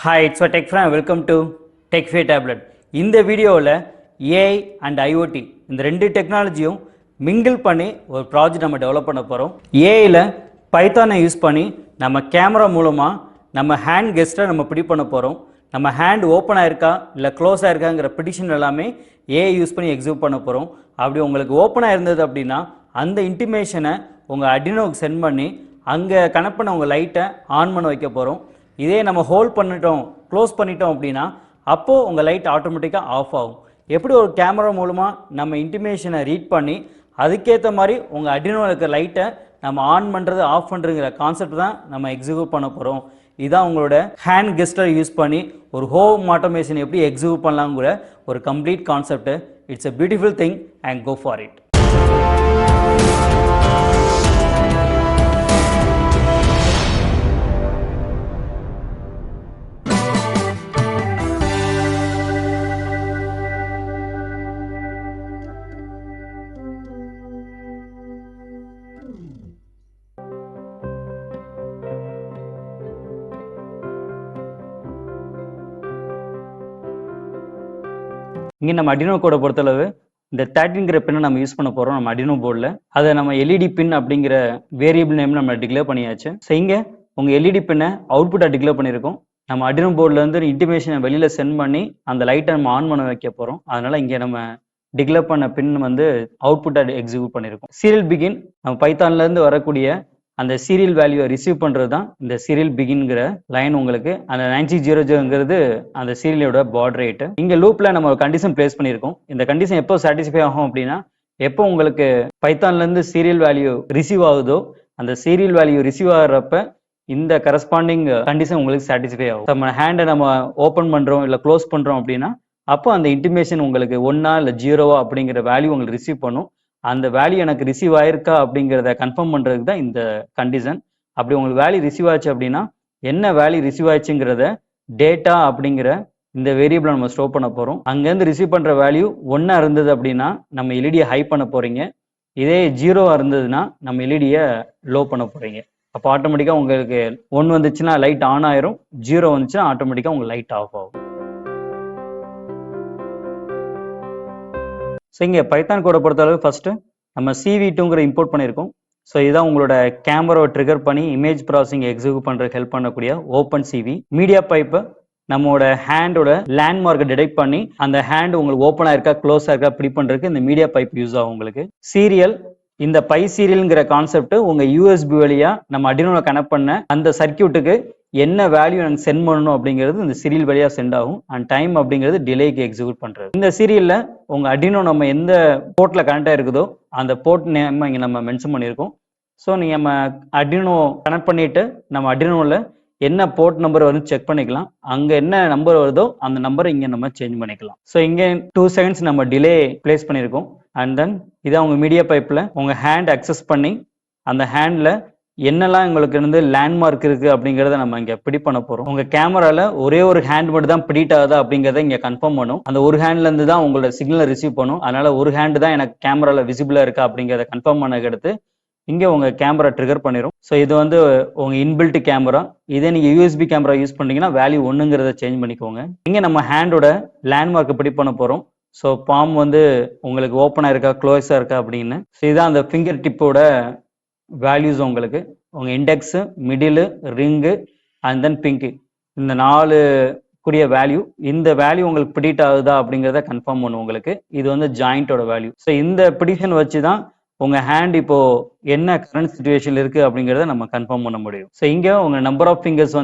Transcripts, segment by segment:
Hi, it's a Tech Fran. Welcome to TechFay Tablet. இந்த வீடியோவில் AI and IoT இந்த ரெண்டு டெக்னாலஜியும் மிங்கிள் பண்ணி ஒரு ப்ராஜெக்ட் நம்ம டெவலப் பண்ண போகிறோம். ஏஐயில் பைத்தானை யூஸ் பண்ணி நம்ம கேமரா மூலமாக நம்ம ஹேண்ட் கெஸ்ட்டை நம்ம ப்ரிடிக்ட் பண்ண போகிறோம். நம்ம ஹேண்ட் ஓப்பன் ஆயிருக்கா இல்லை க்ளோஸ் ஆயிருக்காங்கிற ப்ரிடிக்ஷன் எல்லாமே ஏஐ யூஸ் பண்ணி எக்ஸிக்யூட் பண்ண போகிறோம். அப்படி உங்களுக்கு ஓப்பனாக இருந்தது அப்படின்னா அந்த இன்டிமேஷனை உங்கள் அடினோவுக்கு சென்ட் பண்ணி அங்கே கனெக்ட் பண்ண உங்கள் லைட்டை ஆன் பண்ண வைக்க போகிறோம். இதே நம்ம ஹோல்ட் பண்ணிட்டோம் க்ளோஸ் பண்ணிட்டோம் அப்படின்னா அப்போது உங்கள் லைட் ஆட்டோமேட்டிக்காக ஆஃப் ஆகும். எப்படி ஒரு கேமரா மூலமாக நம்ம இன்டிமேஷனை ரீட் பண்ணி அதுக்கேற்ற மாதிரி உங்கள் அடினோவில் இருக்கிற லைட்டை நம்ம ஆன் பண்ணுறது ஆஃப் பண்ணுறங்கிற கான்செப்ட் தான் நம்ம எக்ஸிக்யூட் பண்ண போகிறோம். இதுதான் உங்களோட ஹேண்ட் கெஸ்டரை யூஸ் பண்ணி ஒரு ஹோம் ஆட்டோமேஷன் எப்படி எக்ஸிக்யூட் பண்ணலாங்கிற ஒரு complete concept. It's a beautiful thing and go for it. இங்கே நம்ம அடினோ கோடை பொறுத்தளவு இந்த 13ங்கிற பின்னை நம்ம யூஸ் பண்ண போகிறோம் நம்ம அடினோ போர்டில். அதை நம்ம எல்இடி பின் அப்படிங்கிற வேரியபிள் நேம் நம்ம டிக்ளேர் பண்ணியாச்சு. ஸோ இங்கே உங்கள் எல்இடி பின்னை அவுட்புட்டாக டிக்ளேர் பண்ணியிருக்கோம். நம்ம அடினோ போர்டில் இன்டிமேஷனை வெளியில் சென்ட் பண்ணி அந்த லைட்டை நம்ம ஆன் பண்ண வைக்க போகிறோம். அதனால் இங்கே நம்ம டிக்ளேர் பண்ண பின் அவுட்புட்டாக எக்ஸிக்யூட் பண்ணியிருக்கோம். சீரியல் பிகின் நம்ம பைத்தான்லேருந்து வரக்கூடிய அந்த சீரியல் வேல்யூவை ரிசீவ் பண்ணுறது தான் இந்த சீரியல் பிகின்கிற லைன். உங்களுக்கு அந்த 9600ங்கிறது அந்த சீரியலோட பாட் ரேட்டு. இங்கே லூப்பில் நம்ம ஒரு கண்டிஷன் பிளேஸ் பண்ணியிருக்கோம். இந்த கண்டிஷன் எப்போ சாட்டிஸ்ஃபை ஆகும் அப்படின்னா எப்போ உங்களுக்கு பைத்தான்லேருந்து சீரியல் வேல்யூ ரிசீவ் ஆகுதோ அந்த சீரியல் வேல்யூ ரிசீவ் ஆகிறப்ப இந்த கரஸ்பாண்டிங் கண்டிஷன் உங்களுக்கு சாட்டிஸ்ஃபை ஆகும். நம்ம ஹேண்டை நம்ம ஓப்பன் பண்ணுறோம் இல்லை க்ளோஸ் பண்ணுறோம் அப்படின்னா அப்போ அந்த இன்டிமேஷன் உங்களுக்கு 1 இல்லை 0 அப்படிங்கிற வேல்யூ உங்களுக்கு ரிசீவ் பண்ணும். அந்த வேல்யூ எனக்கு ரிசீவ் ஆயிருக்கா அப்படிங்கிறத கன்ஃபார்ம் பண்ணுறதுக்கு தான் இந்த கண்டிஷன். அப்படி உங்களுக்கு வேல்யூ ரிசீவ் ஆச்சு அப்படின்னா என்ன வேல்யூ ரிசீவ் ஆச்சுங்கிறத டேட்டா அப்படிங்கிற இந்த வேரியபிளை நம்ம ஸ்டோர் பண்ண போகிறோம். அங்கேருந்து ரிசீவ் பண்ணுற வேல்யூ 1 இருந்தது அப்படின்னா நம்ம எல்இடியை ஹை பண்ண போகிறீங்க. இதே 0 இருந்ததுன்னா நம்ம எல்இடியை லோ பண்ண போகிறீங்க. அப்போ ஆட்டோமேட்டிக்காக உங்களுக்கு 1 வந்துச்சுன்னா லைட் ஆன் ஆயிரும், 0 வந்துச்சுன்னா ஆட்டோமேட்டிக்காக உங்கள் லைட் ஆஃப் ஆகும். ஸோ இங்கே பைத்தான் கோடை பொறுத்தளவு ஃபஸ்ட்டு நம்ம CV2ங்கிற இம்போர்ட் பண்ணியிருக்கோம். ஸோ இதுதான் உங்களோட கேமராவை ட்ரிகர் பண்ணி இமேஜ் ப்ராசஸிங் எக்ஸிக்யூட் பண்ணுறதுக்கு ஹெல்ப் பண்ணக்கூடிய ஓப்பன் CV. மீடியா பைப்பு நம்மளோட ஹேண்டோட லேண்ட்மார்க்கை டிடெக்ட் பண்ணி அந்த ஹேண்ட் உங்களுக்கு ஓப்பனாக இருக்கா க்ளோஸாக இருக்கா ப்ரிடிக்ட் பண்ணுறதுக்கு இந்த மீடியா பைப் யூஸ் ஆகும் உங்களுக்கு. சீரியல் இந்த பை சீரியல்ங்கிற கான்செப்ட் உங்கள் USB வழியாக நம்ம அடினோவில் கனெக்ட் பண்ண அந்த சர்க்கியூட்டுக்கு என்ன வேல்யூ எனக்கு சென்ட் பண்ணணும் அப்படிங்கிறது இந்த சீரியல் வழியாக சென்ட் ஆகும். அண்ட் டைம் அப்படிங்கிறது டிலேக்கு எக்ஸிக்யூட் பண்ணுறது. இந்த சீரியலில் உங்கள் அடினோ நம்ம எந்த போர்ட்டில் கனெக்ட் ஆகிருக்குதோ அந்த போர்ட் நேம் இங்கே நம்ம மென்ஷன் பண்ணியிருக்கோம். ஸோ நீங்கள் நம்ம அடினோ கனெக்ட் பண்ணிவிட்டு நம்ம அடினோவில் என்ன போர்ட் நம்பர் வருதுன்னு செக் பண்ணிக்கலாம். அங்கே என்ன நம்பர் வருதோ அந்த நம்பரை இங்கே நம்ம சேஞ்ச் பண்ணிக்கலாம். ஸோ இங்கே 2 செகண்ட்ஸ் நம்ம டிலே பிளேஸ் பண்ணியிருக்கோம். அண்ட் தென் இதை உங்கள் மீடியா பைப்பில் உங்கள் ஹேண்ட் அக்சஸ் பண்ணி அந்த ஹேண்டில் என்னெல்லாம் உங்களுக்கு லேண்ட்மார்க் இருக்குது அப்படிங்கிறத நம்ம இங்கே ப்ரிடிக்ட் பண்ண போகிறோம். உங்கள் கேமராவில் ஒரே ஒரு ஹேண்ட் மட்டும் தான் ப்ரிடிக்ட் ஆகுதா அப்படிங்கிறத இங்கே கன்ஃபார்ம் பண்ணும். அந்த ஒரு ஹேண்ட்லேருந்து தான் உங்களோட சிக்னலை ரிசீவ் பண்ணும். அதனால் ஒரு ஹேண்டு தான் எனக்கு கேமராவில் விசிபிளாக இருக்கா அப்படிங்கிறத கன்ஃபார்ம் பண்ணதுக்கு அடுத்து இங்கே உங்கள் கேமரா ட்ரிகர் பண்ணிடும். ஸோ இது உங்கள் இன்பில்ட் கேமரா. இதே நீங்கள் USB கேமரா யூஸ் பண்ணிங்கன்னா வேல்யூ 1ங்கிறத சேஞ்ச் பண்ணிக்கோங்க. இங்கே நம்ம ஹேண்டோட லேண்ட்மார்க்கை ப்ரிடிக்ட் பண்ண போகிறோம். ஸோ பாம் உங்களுக்கு ஓப்பனாக இருக்கா க்ளோஸாக இருக்கா அப்படின்னு. ஸோ இதுதான் அந்த ஃபிங்கர் டிப்போட வேல்யூஸ் உங்களுக்கு. உங்கள் index, middle, ring and then pinky இந்த 4 கூடிய வேல்யூ. இந்த வேல்யூ உங்களுக்கு ப்ரிடிக்ட் ஆகுதா அப்படிங்கிறத கன்ஃபார்ம் பண்ணும் உங்களுக்கு. இது ஜாயிண்டோட வேல்யூ. ஸோ இந்த ப்ரிடிக்ஷன் வச்சு தான் உங்கள் ஹேண்ட் இப்போது என்ன கரண்ட் சுச்சுவேஷனில் இருக்குது அப்படிங்கிறத நம்ம கன்ஃபார்ம் பண்ண முடியும். ஸோ இங்கே உங்கள் நம்பர் ஆஃப் ஃபிங்கர்ஸ்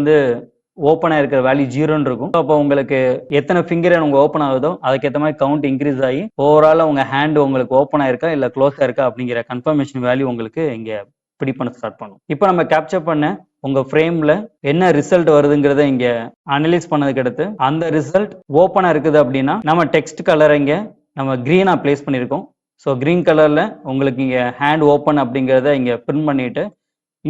ஓப்பனாக இருக்கிற வேல்யூ 0ன்னு இருக்கும். அப்போ உங்களுக்கு எத்தனை ஃபிங்கர் உங்கள் ஓப்பன் ஆகுதோ அதுக்கேற்ற மாதிரி கவுண்ட் இன்க்ரீஸ் ஆகி ஓவராலாக உங்கள் ஹேண்ட் உங்களுக்கு ஓப்பனாக இருக்கா இல்லை க்ளோஸாக இருக்கா அப்படிங்கிற கன்ஃபர்மேஷன் வேல்யூ உங்களுக்கு இங்கே ப்ரிடிக்ட் பண்ண ஸ்டார்ட் பண்ணும். இப்போ நம்ம கேப்சர் பண்ண உங்கள் ஃப்ரேமில் என்ன ரிசல்ட் வருதுங்கிறத இங்கே அனலைஸ் பண்ணதுக்கு அடுத்து அந்த ரிசல்ட் ஓப்பனாக இருக்குது அப்படின்னா நம்ம டெக்ஸ்ட் கலரை இங்கே நம்ம க்ரீனாக பிளேஸ் பண்ணியிருக்கோம். ஸோ க்ரீன் கலரில் உங்களுக்கு இங்கே ஹேண்ட் ஓப்பன் அப்படிங்கிறத இங்கே பிரிண்ட் பண்ணிவிட்டு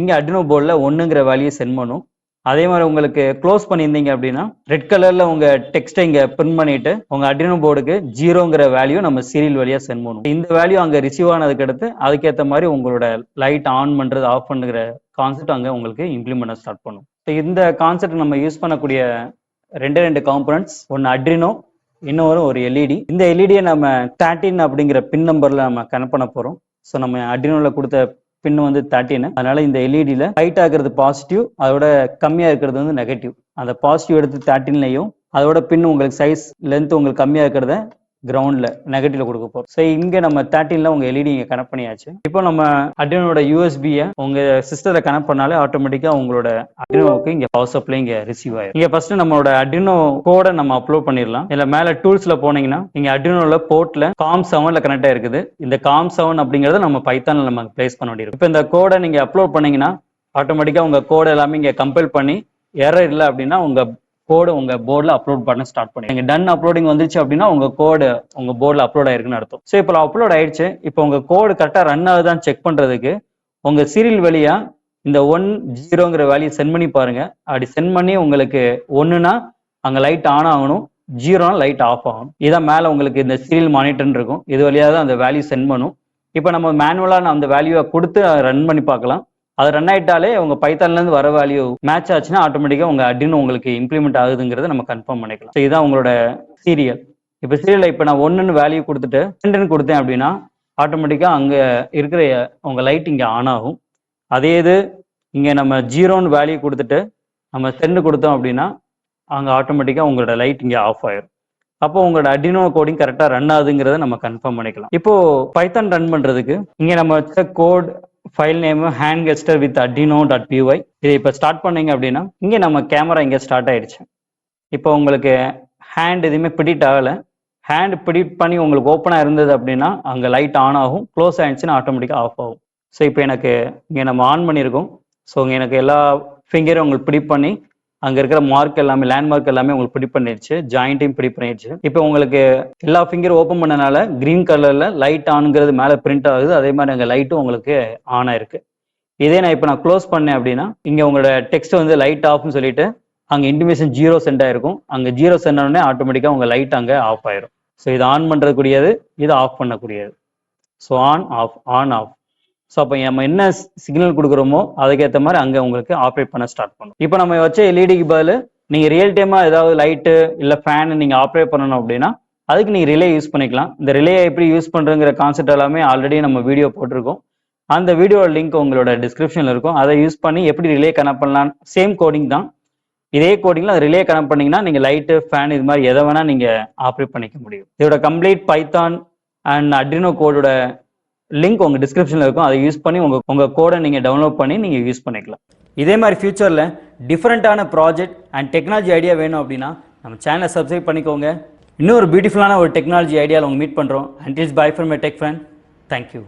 இங்கே அடினோ போர்டில் 1ங்கிற வேல்யூ சென்ட் பண்ணும். அதே மாதிரி உங்களுக்கு க்ளோஸ் பண்ணியிருந்தீங்க அப்படின்னா ரெட் கலரில் உங்கள் டெக்ஸ்ட்டை இங்கே பிரிண்ட் பண்ணிவிட்டு உங்கள் அடினோ போர்டுக்கு 0ங்கிற வேல்யூ நம்ம சீரியல் வழியாக சென்ட் பண்ணுவோம். இந்த வேல்யூ அங்கே ரிசீவ் ஆனதுக்கு அடுத்து அதுக்கேற்ற மாதிரி உங்களோட லைட் ஆன் பண்ணுறது ஆஃப் பண்ணுற கான்செப்ட் அங்கே உங்களுக்கு இம்ப்ளிமெண்ட் ஸ்டார்ட் பண்ணும். ஸோ இந்த கான்செப்ட் நம்ம யூஸ் பண்ணக்கூடிய ரெண்டு காம்பனன்ட்ஸ், ஒன்று அட்ரினோ, இன்னொரு ஒரு எல்இடி. இந்த எல்இடியை நம்ம 13 அப்படிங்கிற பின் நம்பர்ல நம்ம கனெக்ட் பண்ண போறோம். ஸோ நம்ம அட்ரினோல கொடுத்த பின் வந்து 13. அதனால இந்த எல்இடியில ஹைட் ஆகிறது பாசிட்டிவ், அதோட கம்மியா இருக்கிறது வந்து நெகட்டிவ். அந்த பாசிட்டிவ் எடுத்து 13லையும், அதோட பின் உங்களுக்கு சைஸ் லென்த் உங்களுக்கு கம்மியா இருக்கிறத கிரவுண்ட்ல நெகட்டிவ்ல கொடுக்க போறோம். ஸோ இங்க நம்ம 13ல உங்க எல்இடி இங்க கனெக்ட் பண்ணியாச்சு. இப்போ நம்ம அட்ரினோட யூஎஸ்பியை உங்க சிஸ்டத்தை கனெக்ட் பண்ணாலே ஆட்டோமேட்டிக்கா உங்களோட அட்ரினோவுக்கு இங்க பவர் சப்ளை இங்க ரிசீவ் ஆயிடும். இங்க ஃபர்ஸ்ட் நம்மளோட அட்ரினோ கோடை நம்ம அப்லோட் பண்ணிடலாம். இதுல மேல டூல்ஸ்ல போனீங்கன்னா இங்க அட்ரினோல போர்ட்ல COM7ல கனெக்ட் ஆயிருக்குது. இந்த COM7 அப்படிங்கறத நம்ம பைத்தான்ல நம்ம பிளேஸ் பண்ண வேண்டியிருக்கும். இப்போ இந்த கோடை நீங்க அப்லோட் பண்ணீங்கன்னா ஆட்டோமேட்டிக்கா உங்க கோடை எல்லாமே இங்க கம்பைல் பண்ணி எரர் இல்லை அப்படின்னா உங்க கோடு உங்க போர்டில் அப்லோட் பண்ண ஸ்டார்ட் பண்ணி நீங்க டன் அப்லோடிங் வந்துச்சு அப்படின்னா உங்க கோடு உங்க போர்டில் அப்லோட் ஆயிருக்குன்னு அர்த்தம். ஸோ இப்போ அப்லோட் ஆயிடுச்சு. இப்போ உங்க கோடு கரெக்டாக ரன் ஆகுதான்னு செக் பண்றதுக்கு உங்க சீரியல் வழியா இந்த 1-0ங்கிற வேல்யூ சென்ட் பண்ணி பாருங்க. அப்படி சென்ட் பண்ணி உங்களுக்கு 1னா அங்க லைட் ஆன் ஆகணும், 0னா லைட் ஆஃப் ஆகணும். இதான் மேல உங்களுக்கு இந்த சீரியல் மானிட்டர்னு இருக்கும். இது வழியா தான் அந்த வேல்யூ சென்ட் பண்ணும். இப்போ நம்ம மேனுவலா அந்த வேல்யூவை கொடுத்து ரன் பண்ணி பார்க்கலாம். அது ரன் ஆயிட்டாலே உங்க பைத்தான்ல இருந்து வர வேல்யூ மேட்ச் ஆச்சுன்னா ஆட்டோமேட்டிக்கா உங்க அட்ரினோ உங்களுக்கு இம்ப்ளிமெண்ட் ஆகுதுங்கிறத நம்ம கன்ஃபார்ம் பண்ணிக்கலாம். ஸோ இதுதான் உங்களோட சீரியல். இப்போ சீரியல்ல இப்போ நான் 1ன்னு வேல்யூ கொடுத்துட்டு 2ன்னு கொடுத்தேன் அப்படின்னா ஆட்டோமேட்டிக்கா அங்க இருக்கிற உங்க லைட் இங்க ஆன் ஆகும். அதே இது இங்க நம்ம 0ன்னு வேல்யூ கொடுத்துட்டு நம்ம சென்ட் கொடுத்தோம் அப்படின்னா அங்க ஆட்டோமேட்டிக்கா உங்களோட லைட் இங்க ஆஃப் ஆயிரும். அப்போ உங்களோட அட்ரினோ கோடிங் கரெக்டா ரன் ஆகுதுங்கிறத நம்ம கன்ஃபார்ம் பண்ணிக்கலாம். இப்போ பைத்தான் ரன் பண்றதுக்கு இங்க நம்ம வச்ச code file name handgester with arduino.py. இதை இப்போ ஸ்டார்ட் பண்ணீங்க அப்படின்னா இங்க நம்ம கேமரா இங்க ஸ்டார்ட் ஆயிடுச்சு. இப்போ உங்களுக்கு ஹேண்ட் எதுவுமே பிடிட் ஆகலை. ஹேண்ட் பிடிட் பண்ணி உங்களுக்கு ஓப்பனாக இருந்தது அப்படின்னா அங்கே லைட் ஆன் ஆகும், க்ளோஸ் ஆயிடுச்சுன்னா ஆட்டோமேட்டிக்காக ஆஃப் ஆகும். ஸோ இப்போ எனக்கு இங்கே நம்ம ஆன் பண்ணியிருக்கோம். ஸோ இங்கே எனக்கு எல்லா ஃபிங்கரும் உங்களுக்கு பிடிட் பண்ணி அங்கே இருக்கிற மார்க் எல்லாமே லேண்ட்மார்க் எல்லாமே உங்களுக்கு பிடிட் பண்ணிடுச்சு, ஜாயிண்ட்டையும் பிடிட் பண்ணிடுச்சு. இப்போ உங்களுக்கு எல்லா ஃபிங்கரும் ஓப்பன் பண்ணனால கிரீன் கலர்ல லைட் ஆனுங்கிறது மேலே பிரிண்ட் ஆகுது. அதே மாதிரி அங்கே லைட்டும் உங்களுக்கு ஆன் ஆயிருக்கு. இதே நான் இப்போ க்ளோஸ் பண்ணேன் அப்படின்னா இங்கே உங்களோட டெக்ஸ்ட் வந்து லைட் ஆஃப்னு சொல்லிட்டு அங்கே இன்டிமேஷன் 0 சென்ட் ஆயிருக்கும். அங்கே 0 சென்ட் ஆனோடனே ஆட்டோமேட்டிக்காக உங்கள் லைட் அங்கே ஆஃப் ஆயிரும். ஸோ இது ஆன் பண்ணுறக்கூடியது, இது ஆஃப் பண்ணக்கூடியது. So on off. ஸோ அப்போ நம்ம என்ன சிக்னல் கொடுக்குறோமோ அதுக்கேற்ற மாதிரி அங்கே உங்களுக்கு ஆப்ரேட் பண்ண ஸ்டார்ட் பண்ணும். இப்போ நம்ம வச்ச எல்இடிக்கு பதில் நீங்கள் ரியல் டைமாக ஏதாவது லைட்டு இல்லை ஃபேன் நீங்கள் ஆப்ரேட் பண்ணணும் அப்படின்னா அதுக்கு நீங்கள் ரிலே யூஸ் பண்ணிக்கலாம். இந்த ரிலே எப்படி யூஸ் பண்ணுறங்கிற கான்செப்ட் எல்லாமே ஆல்ரெடி நம்ம வீடியோ போட்டிருக்கோம். அந்த வீடியோட லிங்க் உங்களோட டிஸ்கிரிப்ஷனில் இருக்கும். அதை யூஸ் பண்ணி எப்படி ரிலே கனெக்ட் பண்ணலாம், சேம் கோடிங் தான். இதே கோடிங்ல அது ரிலே கனெக்ட் பண்ணீங்கன்னா நீங்கள் லைட்டு ஃபேன் இது மாதிரி எதை வேணால் நீங்கள் ஆப்ரேட் பண்ணிக்க முடியும். இதோட கம்ப்ளீட் பைத்தான் அண்ட் அட்ரினோ கோடோட லிங்க் உங்கள் டிஸ்கிரிப்ஷனில் இருக்கும். அதை யூஸ் பண்ணி உங்கள் கோடை நீங்கள் டவுன்லோட் பண்ணி நீங்கள் யூஸ் பண்ணிக்கலாம். இதே மாதிரி ஃபியூச்சரில் டிஃப்ரெண்ட்டான ப்ராஜெக்ட் அண்ட் டெக்னாலஜி ஐடியா வேணும் அப்படின்னா நம்ம சேனலை சப்ஸ்கிரைப் பண்ணிக்கோங்க. இன்னொரு பியூட்டிஃபுல்லான ஒரு டெக்னாலஜி ஐடியாவில் உங்க மீட் பண்ணுறோம். அண்டில்ஸ் bye from my tech friend. Thank you.